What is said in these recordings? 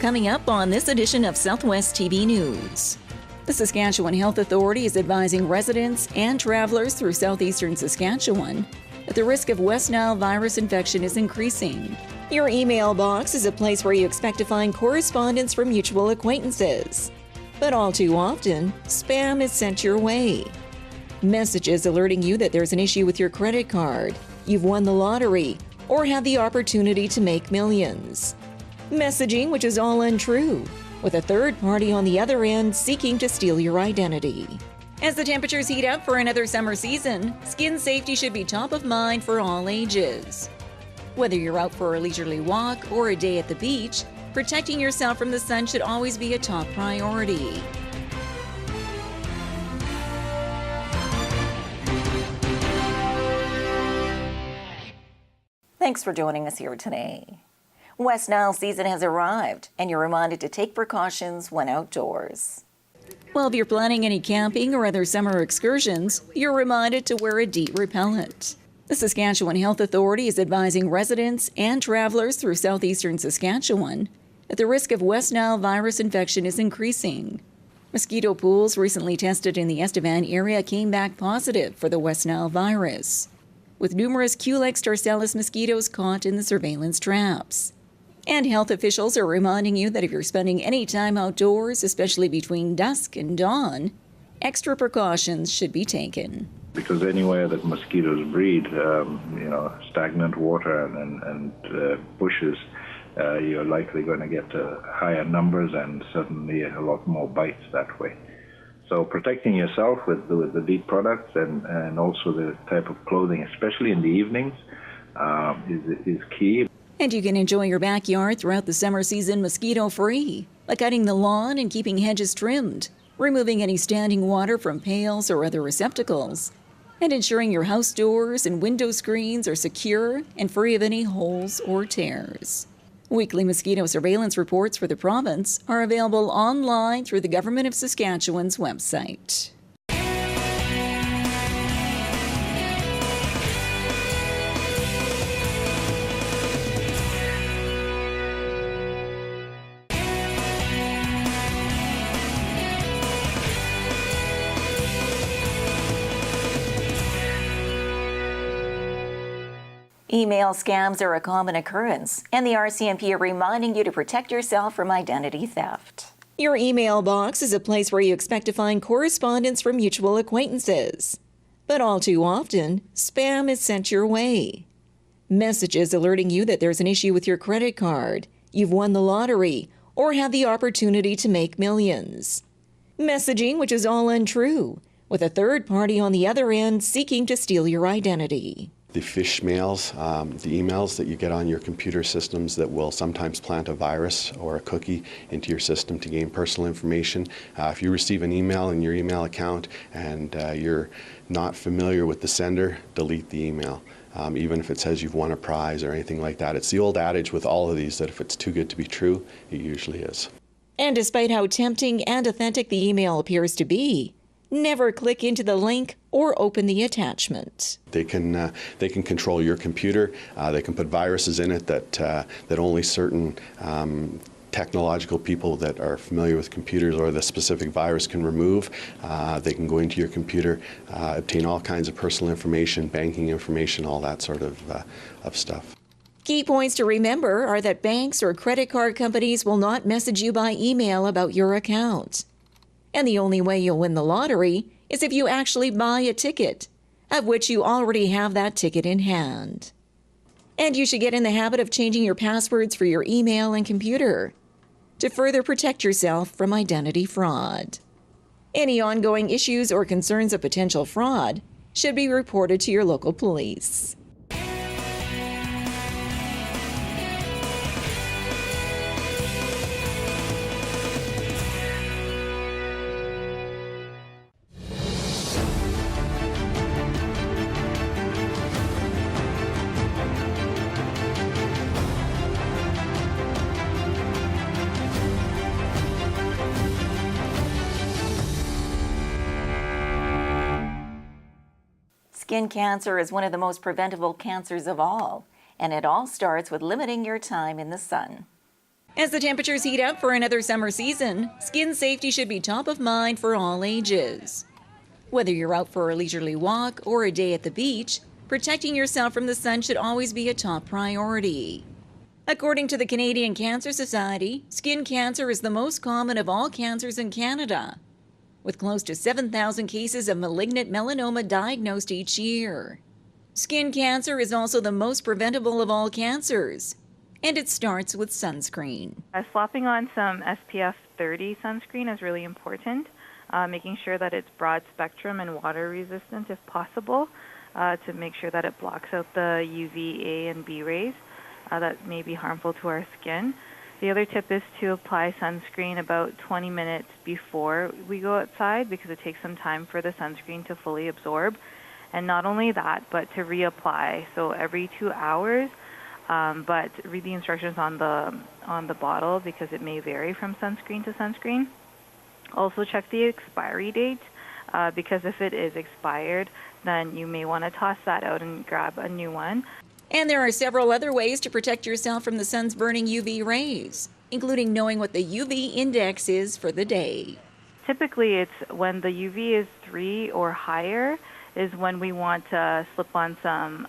coming up on this edition of Southwest TV News. The Saskatchewan Health Authority is advising residents and travelers through southeastern Saskatchewan that the risk of West Nile virus infection is increasing. Your email box is a place where you expect to find correspondence from mutual acquaintances. But all too often, spam is sent your way. Messages alerting you that there's an issue with your credit card, you've won the lottery, or have the opportunity to make millions. Messaging which is all untrue, with a third party on the other end seeking to steal your identity. As the temperatures heat up for another summer season, skin safety should be top of mind for all ages. Whether you're out for a leisurely walk or a day at the beach, protecting yourself from the sun should always be a top priority. Thanks for joining us here today. West Nile season has arrived, and you're reminded to take precautions when outdoors. Well, if you're planning any camping or other summer excursions, you're reminded to wear a DEET repellent. The Saskatchewan Health Authority is advising residents and travelers through southeastern Saskatchewan that the risk of West Nile virus infection is increasing. Mosquito pools recently tested in the Estevan area came back positive for the West Nile virus, with numerous Culex tarsalis mosquitoes caught in the surveillance traps. And health officials are reminding you that if you're spending any time outdoors, especially between dusk and dawn, extra precautions should be taken. Because anywhere that mosquitoes breed, stagnant water and bushes, you're likely going to get higher numbers and certainly a lot more bites that way. So protecting yourself with the DEET products and also the type of clothing, especially in the evenings, is key. And you can enjoy your backyard throughout the summer season mosquito-free by cutting the lawn and keeping hedges trimmed, removing any standing water from pails or other receptacles, and ensuring your house doors and window screens are secure and free of any holes or tears. Weekly mosquito surveillance reports for the province are available online through the Government of Saskatchewan's website. Email scams are a common occurrence, and the RCMP are reminding you to protect yourself from identity theft. Your email box is a place where you expect to find correspondence from mutual acquaintances. But all too often, spam is sent your way. Messages alerting you that there's an issue with your credit card, you've won the lottery, or have the opportunity to make millions. Messaging which is all untrue, with a third party on the other end seeking to steal your identity. The fish mails, the emails that you get on your computer systems that will sometimes plant a virus or a cookie into your system to gain personal information. If you receive an email in your email account and you're not familiar with the sender, delete the email. Even if it says you've won a prize or anything like that. It's the old adage with all of these that if it's too good to be true, it usually is. And despite how tempting and authentic the email appears to be, never click into the link or open the attachment. They can control your computer. They can put viruses in it that only certain technological people that are familiar with computers or the specific virus can remove. They can go into your computer, obtain all kinds of personal information, banking information, all that sort of stuff. Key points to remember are that banks or credit card companies will not message you by email about your account. And the only way you'll win the lottery is if you actually buy a ticket, of which you already have that ticket in hand. And you should get in the habit of changing your passwords for your email and computer to further protect yourself from identity fraud. Any ongoing issues or concerns of potential fraud should be reported to your local police. Skin cancer is one of the most preventable cancers of all, and it all starts with limiting your time in the sun. As the temperatures heat up for another summer season, skin safety should be top of mind for all ages. Whether you're out for a leisurely walk or a day at the beach, protecting yourself from the sun should always be a top priority. According to the Canadian Cancer Society, skin cancer is the most common of all cancers in Canada, with close to 7,000 cases of malignant melanoma diagnosed each year. Skin cancer is also the most preventable of all cancers, and it starts with sunscreen. Slapping on some SPF 30 sunscreen is really important, making sure that it's broad spectrum and water resistant if possible, to make sure that it blocks out the UVA and B rays that may be harmful to our skin. The other tip is to apply sunscreen about 20 minutes before we go outside, because it takes some time for the sunscreen to fully absorb. And not only that, but to reapply, so every 2 hours. But read the instructions on the bottle, because it may vary from sunscreen to sunscreen. Also check the expiry date, because if it is expired, then you may want to toss that out and grab a new one. And there are several other ways to protect yourself from the sun's burning UV rays, including knowing what the UV index is for the day. Typically, it's when the UV is 3 or higher is when we want to slip on some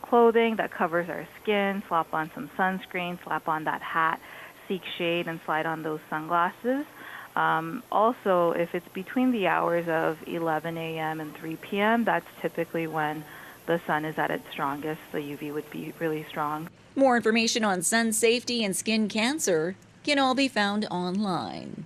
clothing that covers our skin, slap on some sunscreen, slap on that hat, seek shade, and slide on those sunglasses. Also, if it's between the hours of 11 a.m. and 3 p.m., that's typically when the sun is at its strongest. The UV would be really strong. More information on sun safety and skin cancer can all be found online.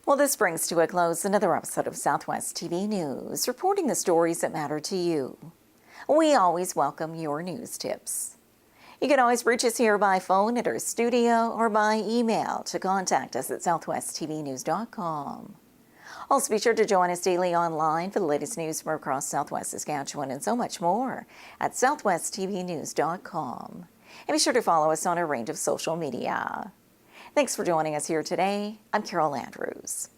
Well, this brings to a close another episode of Southwest TV News, reporting the stories that matter to you. We always welcome your news tips. You can always reach us here by phone at our studio or by email to contact us at southwesttvnews.com. Also, be sure to join us daily online for the latest news from across Southwest Saskatchewan and so much more at southwesttvnews.com. And be sure to follow us on a range of social media. Thanks for joining us here today. I'm Carol Andrews.